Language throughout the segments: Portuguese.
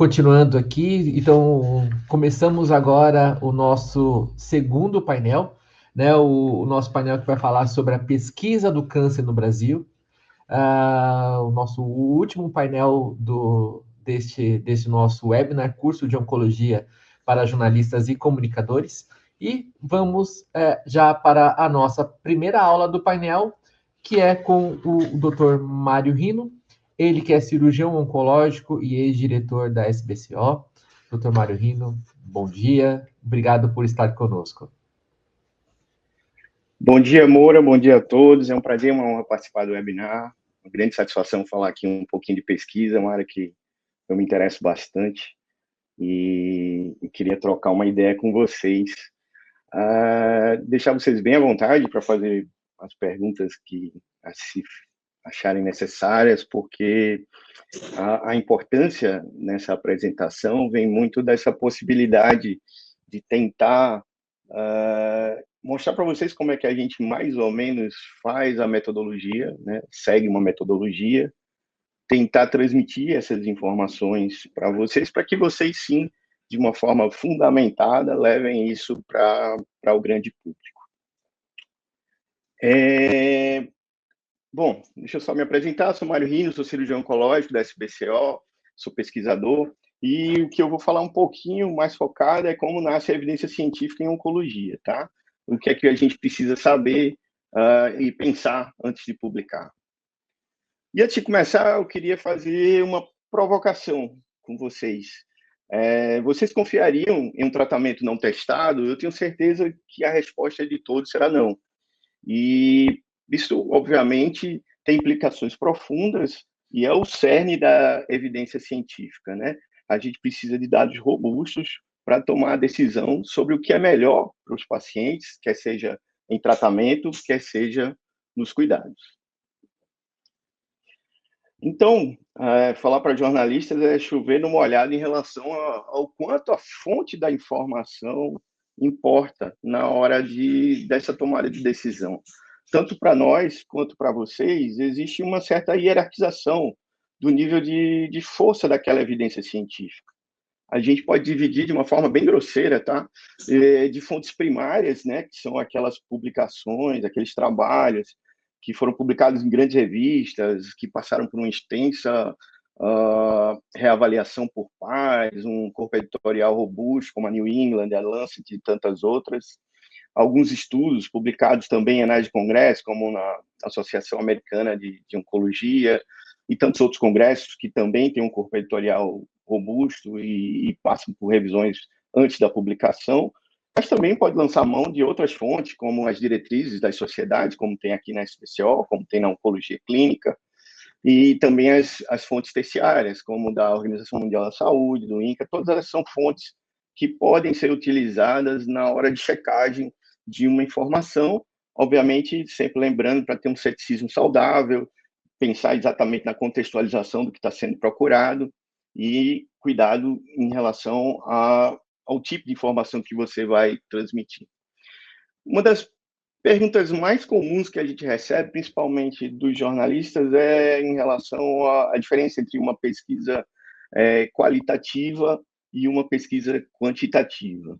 Continuando aqui, então começamos agora o nosso segundo painel, né? O nosso painel que vai falar sobre a pesquisa do câncer no Brasil. O nosso último painel deste nosso webinar, curso de oncologia para jornalistas e comunicadores. E vamos já para a nossa primeira aula do painel, que é com o Dr. Mário Rino, ele que é cirurgião oncológico e ex-diretor da SBCO. Dr. Mário Rino, bom dia, obrigado por estar conosco. Bom dia, Moura, bom dia a todos. É um prazer, uma honra participar do webinar. Uma grande satisfação falar aqui um pouquinho de pesquisa, uma área que eu me interesso bastante e queria trocar uma ideia com vocês. Deixar vocês bem à vontade para fazer as perguntas que se acharem necessárias, porque a importância nessa apresentação vem muito dessa possibilidade de tentar mostrar para vocês como é que a gente mais ou menos faz a metodologia, né? Segue uma metodologia, tentar transmitir essas informações para vocês, para que vocês, sim, de uma forma fundamentada, levem isso para o grande público. Bom, deixa eu só me apresentar, sou Mário Rino, sou cirurgião oncológico da SBCO, sou pesquisador, e o que eu vou falar um pouquinho mais focado é como nasce a evidência científica em oncologia, tá? O que é que a gente precisa saber e pensar antes de publicar. E antes de começar, eu queria fazer uma provocação com vocês. Vocês confiariam em um tratamento não testado? Eu tenho certeza que a resposta de todos será não. E isso, obviamente, tem implicações profundas e é o cerne da evidência científica, né? A gente precisa de dados robustos para tomar a decisão sobre o que é melhor para os pacientes, quer seja em tratamento, quer seja nos cuidados. Então, falar para jornalistas é chover numa olhada em relação ao quanto a fonte da informação importa na hora dessa tomada de decisão. Tanto para nós quanto para vocês, existe uma certa hierarquização do nível de força daquela evidência científica. A gente pode dividir de uma forma bem grosseira, tá? De fontes primárias, né, que são aquelas publicações, aqueles trabalhos que foram publicados em grandes revistas, que passaram por uma extensa reavaliação por pares, um corpo editorial robusto, como a New England, a Lancet e tantas outras. Alguns estudos publicados também em anais de congresso, como na Associação Americana de Oncologia, e tantos outros congressos que também têm um corpo editorial robusto e passam por revisões antes da publicação, mas também pode lançar mão de outras fontes, como as diretrizes das sociedades, como tem aqui na SBCO, como tem na Oncologia Clínica, e também as fontes terciárias, como da Organização Mundial da Saúde, do INCA, todas elas são fontes que podem ser utilizadas na hora de checagem de uma informação, obviamente sempre lembrando para ter um ceticismo saudável, pensar exatamente na contextualização do que está sendo procurado e cuidado em relação ao tipo de informação que você vai transmitir. Uma das perguntas mais comuns que a gente recebe, principalmente dos jornalistas, é em relação à diferença entre uma pesquisa qualitativa e uma pesquisa quantitativa.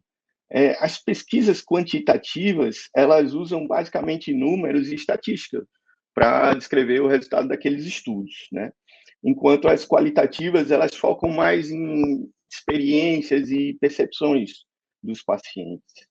As pesquisas quantitativas, elas usam basicamente números e estatística para descrever o resultado daqueles estudos, né? Enquanto as qualitativas, elas focam mais em experiências e percepções dos pacientes.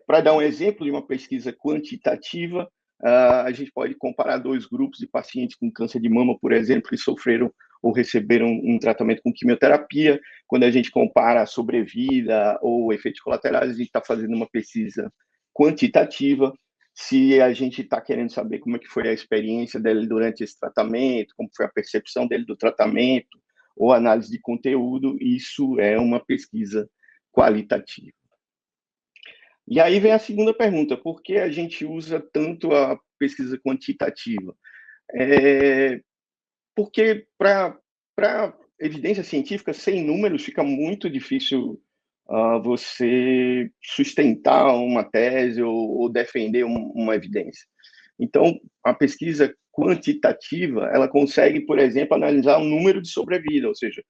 Para dar um exemplo de uma pesquisa quantitativa, a gente pode comparar dois grupos de pacientes com câncer de mama, por exemplo, que sofreram ou receberam um tratamento com quimioterapia. Quando a gente compara a sobrevida ou efeitos colaterais, a gente está fazendo uma pesquisa quantitativa. Se a gente está querendo saber como é que foi a experiência dele durante esse tratamento, como foi a percepção dele do tratamento, ou análise de conteúdo, isso é uma pesquisa qualitativa. E aí vem a segunda pergunta: por que a gente usa tanto a pesquisa quantitativa? Porque para evidência científica, sem números, fica muito difícil você sustentar uma tese ou defender uma evidência. Então, a pesquisa quantitativa, ela consegue, por exemplo, analisar o número de sobrevida, ou seja,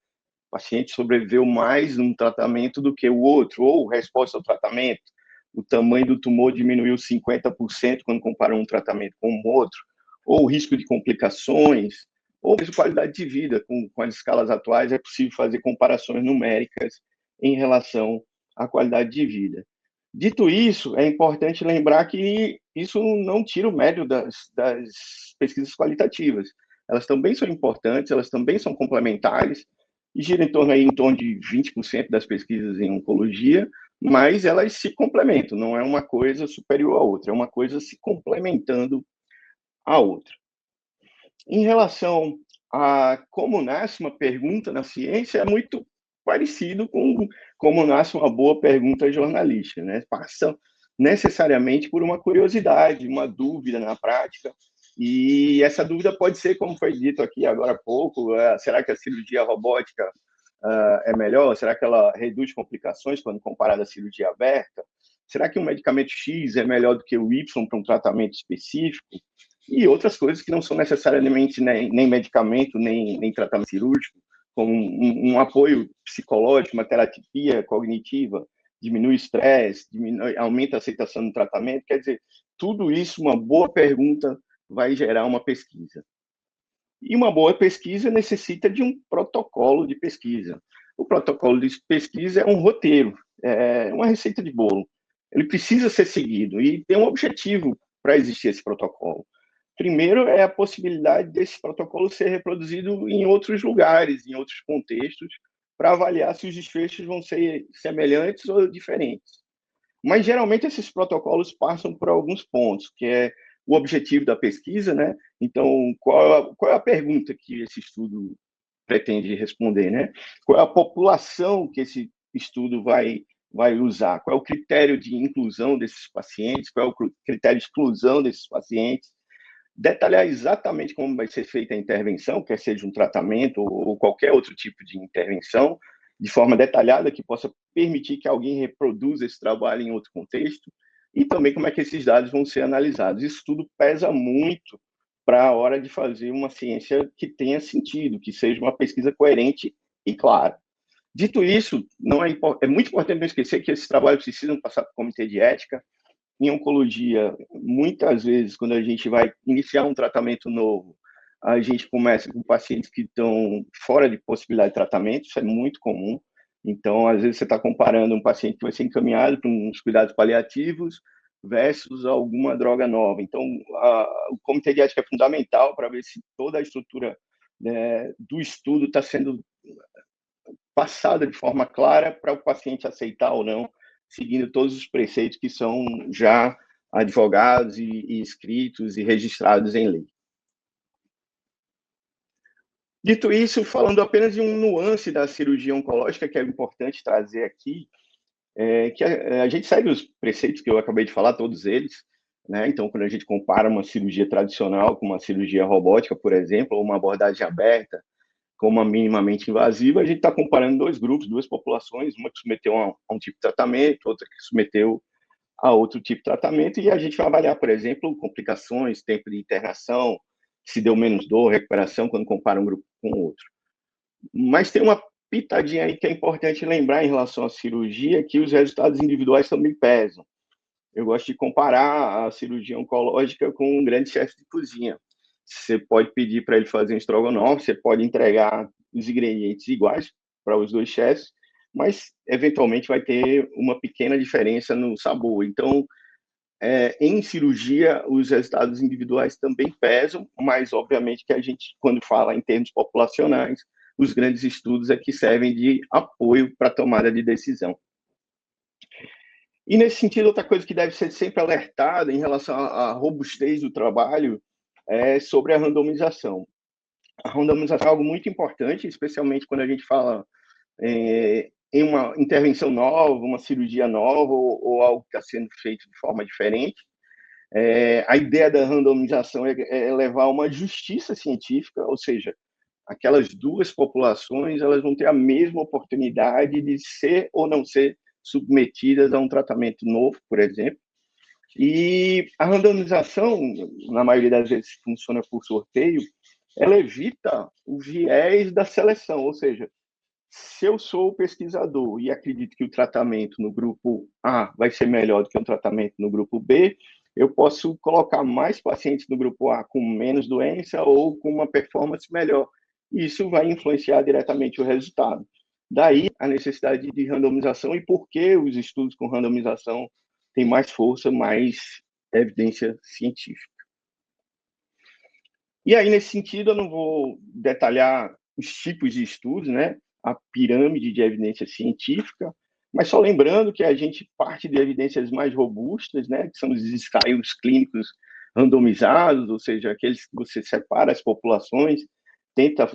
paciente sobreviveu mais num tratamento do que o outro, ou resposta ao tratamento, o tamanho do tumor diminuiu 50% quando comparou um tratamento com o outro, ou o risco de complicações, ou mesmo qualidade de vida. Com as escalas atuais, é possível fazer comparações numéricas em relação à qualidade de vida. Dito isso, é importante lembrar que isso não tira o mérito das pesquisas qualitativas. Elas também são importantes, elas também são complementares, e gira em torno de 20% das pesquisas em oncologia, mas elas se complementam, não é uma coisa superior à outra, é uma coisa se complementando à outra. Em relação a como nasce uma pergunta na ciência, é muito parecido com como nasce uma boa pergunta jornalística, né? Passa necessariamente por uma curiosidade, uma dúvida na prática, e essa dúvida pode ser, como foi dito aqui agora há pouco, será que a cirurgia robótica é melhor? Será que ela reduz complicações quando comparada à cirurgia aberta? Será que um medicamento X é melhor do que o Y para um tratamento específico? E outras coisas que não são necessariamente nem medicamento, nem tratamento cirúrgico, como um apoio psicológico, uma terapia cognitiva, diminui o estresse, aumenta a aceitação do tratamento. Quer dizer, tudo isso, uma boa pergunta, vai gerar uma pesquisa. E uma boa pesquisa necessita de um protocolo de pesquisa. O protocolo de pesquisa é um roteiro, é uma receita de bolo. Ele precisa ser seguido e tem um objetivo para existir esse protocolo. Primeiro é a possibilidade desse protocolo ser reproduzido em outros lugares, em outros contextos, para avaliar se os desfechos vão ser semelhantes ou diferentes. Mas, geralmente, esses protocolos passam por alguns pontos, que é o objetivo da pesquisa, né? Então, qual é a pergunta que esse estudo pretende responder, né? Qual é a população que esse estudo vai usar? Qual é o critério de inclusão desses pacientes? Qual é o critério de exclusão desses pacientes? Detalhar exatamente como vai ser feita a intervenção, quer seja um tratamento ou qualquer outro tipo de intervenção, de forma detalhada, que possa permitir que alguém reproduza esse trabalho em outro contexto, e também como é que esses dados vão ser analisados. Isso tudo pesa muito para a hora de fazer uma ciência que tenha sentido, que seja uma pesquisa coerente e clara. Dito isso, é muito importante não esquecer que esses trabalhos precisam passar por comitê de ética. Em oncologia, muitas vezes, quando a gente vai iniciar um tratamento novo, a gente começa com pacientes que estão fora de possibilidade de tratamento, isso é muito comum. Então, às vezes, você está comparando um paciente que vai ser encaminhado para uns cuidados paliativos versus alguma droga nova. Então, o comitê de ética é fundamental para ver se toda a estrutura, né, do estudo está sendo passada de forma clara para o paciente aceitar ou não, seguindo todos os preceitos que são já advogados e escritos e registrados em lei. Dito isso, falando apenas de um nuance da cirurgia oncológica que é importante trazer aqui, que a gente segue os preceitos que eu acabei de falar, todos eles, né? Então, quando a gente compara uma cirurgia tradicional com uma cirurgia robótica, por exemplo, ou uma abordagem aberta, como a minimamente invasiva, a gente está comparando dois grupos, duas populações, uma que submeteu a um tipo de tratamento, outra que submeteu a outro tipo de tratamento, e a gente vai avaliar, por exemplo, complicações, tempo de internação, se deu menos dor, recuperação, quando compara um grupo com o outro. Mas tem uma pitadinha aí que é importante lembrar em relação à cirurgia, que os resultados individuais também pesam. Eu gosto de comparar a cirurgia oncológica com um grande chefe de cozinha. Você pode pedir para ele fazer um estrogonofe, você pode entregar os ingredientes iguais para os dois chefes, mas eventualmente vai ter uma pequena diferença no sabor. Então, em cirurgia, os resultados individuais também pesam, mas obviamente que a gente, quando fala em termos populacionais, os grandes estudos é que servem de apoio para a tomada de decisão. E, nesse sentido, outra coisa que deve ser sempre alertada em relação à robustez do trabalho é sobre a randomização. A randomização é algo muito importante, especialmente quando a gente fala em uma intervenção nova, uma cirurgia nova ou algo que está sendo feito de forma diferente. A ideia da randomização é levar a uma justiça científica, ou seja, aquelas duas populações elas vão ter a mesma oportunidade de ser ou não ser submetidas a um tratamento novo, por exemplo. E a randomização, na maioria das vezes, funciona por sorteio, ela evita o viés da seleção, ou seja, se eu sou o pesquisador e acredito que o tratamento no grupo A vai ser melhor do que o tratamento no grupo B, eu posso colocar mais pacientes no grupo A com menos doença ou com uma performance melhor. Isso vai influenciar diretamente o resultado. Daí a necessidade de randomização e por que os estudos com randomização têm mais força, mais evidência científica. E aí, nesse sentido, eu não vou detalhar os tipos de estudos, né? A pirâmide de evidência científica, mas só lembrando que a gente parte de evidências mais robustas, né? Que são os ensaios clínicos randomizados, ou seja, aqueles que você separa as populações, tenta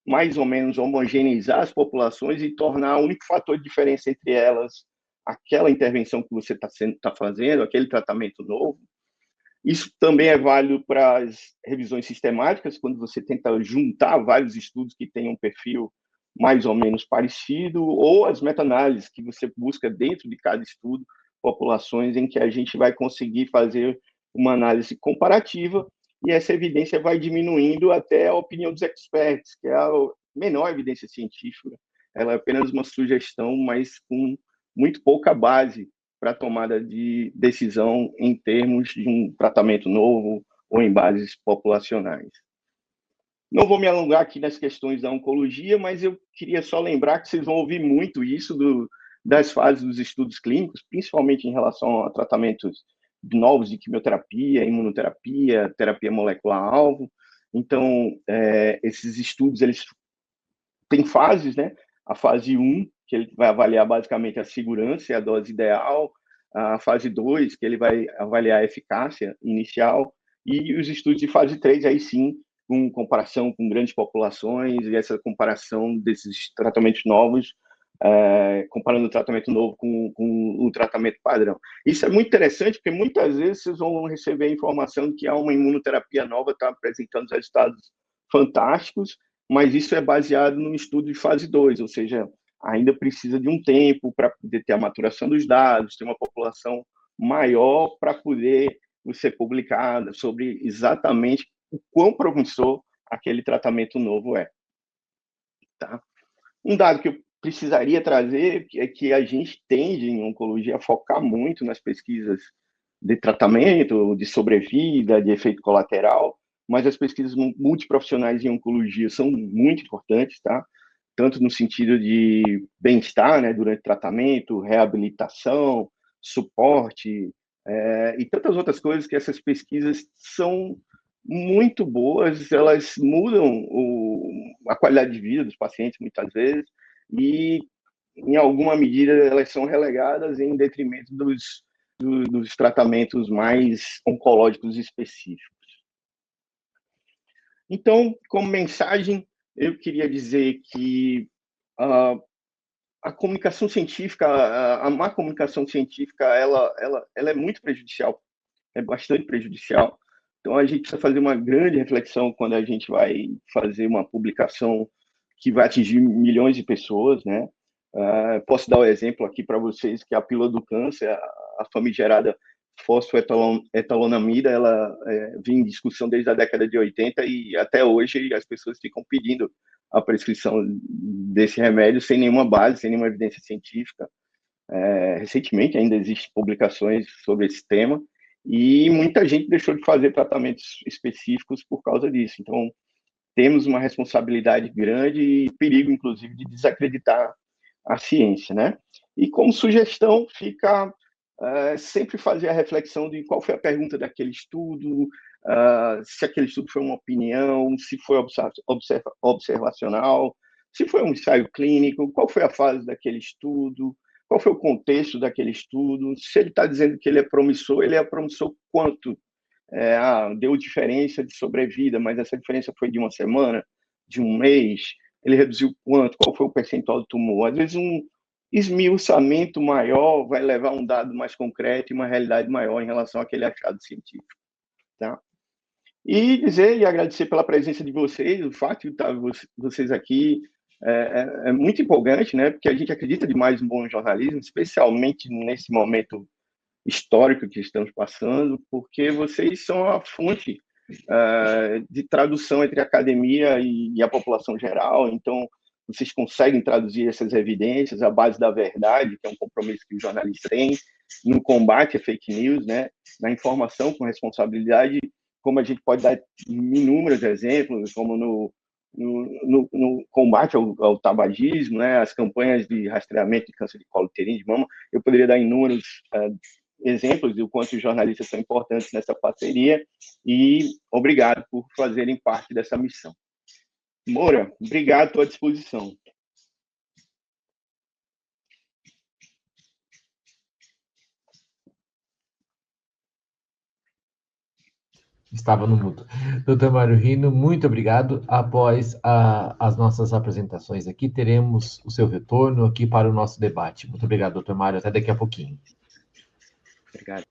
mais ou menos homogeneizar as populações e tornar o único fator de diferença entre elas aquela intervenção que você está fazendo, aquele tratamento novo. Isso também é válido para as revisões sistemáticas, quando você tenta juntar vários estudos que tenham um perfil mais ou menos parecido, ou as meta-análises, que você busca dentro de cada estudo populações em que a gente vai conseguir fazer uma análise comparativa e essa evidência vai diminuindo até a opinião dos experts, que é a menor evidência científica. Ela é apenas uma sugestão, mas com muito pouca base para a tomada de decisão em termos de um tratamento novo ou em bases populacionais. Não vou me alongar aqui nas questões da oncologia, mas eu queria só lembrar que vocês vão ouvir muito isso das fases dos estudos clínicos, principalmente em relação a tratamentos novos de quimioterapia, imunoterapia, terapia molecular-alvo. Então, esses estudos, eles têm fases, né? A fase 1, que ele vai avaliar basicamente a segurança e a dose ideal, a fase 2, que ele vai avaliar a eficácia inicial, e os estudos de fase 3, aí sim, com comparação com grandes populações, e essa comparação desses tratamentos novos, comparando o tratamento novo com o tratamento padrão. Isso é muito interessante, porque muitas vezes vocês vão receber a informação de que há uma imunoterapia nova, está apresentando resultados fantásticos, mas isso é baseado num estudo de fase 2, ou seja, ainda precisa de um tempo para poder ter a maturação dos dados, ter uma população maior para poder ser publicada sobre exatamente o quão promissor aquele tratamento novo é. Tá? Um dado que eu precisaria trazer é que a gente tende, em oncologia, a focar muito nas pesquisas de tratamento, de sobrevida, de efeito colateral, mas as pesquisas multiprofissionais em oncologia são muito importantes, tá? Tanto no sentido de bem-estar, né, durante tratamento, reabilitação, suporte, e tantas outras coisas que essas pesquisas são muito boas, elas mudam a qualidade de vida dos pacientes, muitas vezes, e, em alguma medida, elas são relegadas em detrimento dos tratamentos mais oncológicos específicos. Então, como mensagem, eu queria dizer que a comunicação científica, a má comunicação científica, ela é muito prejudicial, é bastante prejudicial. Então, a gente precisa fazer uma grande reflexão quando a gente vai fazer uma publicação que vai atingir milhões de pessoas, né? Posso dar o um exemplo aqui para vocês, que a pílula do câncer, a famigerada fosfoetalonamida, ela vem em discussão desde a década de 80 e até hoje as pessoas ficam pedindo a prescrição desse remédio sem nenhuma base, sem nenhuma evidência científica. Recentemente ainda existem publicações sobre esse tema e muita gente deixou de fazer tratamentos específicos por causa disso. Então, temos uma responsabilidade grande e perigo, inclusive, de desacreditar a ciência, né? E como sugestão fica sempre fazer a reflexão de qual foi a pergunta daquele estudo, se aquele estudo foi uma opinião, se foi observacional, se foi um ensaio clínico, qual foi a fase daquele estudo, qual foi o contexto daquele estudo, se ele está dizendo que ele é promissor quanto? Deu diferença de sobrevida, mas essa diferença foi de uma semana, de um mês, ele reduziu quanto, qual foi o percentual do tumor? Às vezes um esmiuçamento maior vai levar a um dado mais concreto e uma realidade maior em relação àquele achado científico. Tá? E dizer e agradecer pela presença de vocês, o fato de estar vocês aqui é muito empolgante, né? Porque a gente acredita demais no bom jornalismo, especialmente nesse momento histórico que estamos passando, porque vocês são a fonte de tradução entre a academia e a população geral. Então, vocês conseguem traduzir essas evidências à base da verdade, que é um compromisso que o jornalista tem, no combate a fake news, né, na informação com responsabilidade, como a gente pode dar inúmeros exemplos, como no combate ao tabagismo, né, as campanhas de rastreamento de câncer de colo uterino de mama. Eu poderia dar inúmeros exemplos de o quanto os jornalistas são importantes nessa parceria, e obrigado por fazerem parte dessa missão. Moura, obrigado, estou à disposição. Estava no mudo. Doutor Mário Rino, muito obrigado. Após as nossas apresentações aqui, teremos o seu retorno aqui para o nosso debate. Muito obrigado, doutor Mário. Até daqui a pouquinho. Obrigado.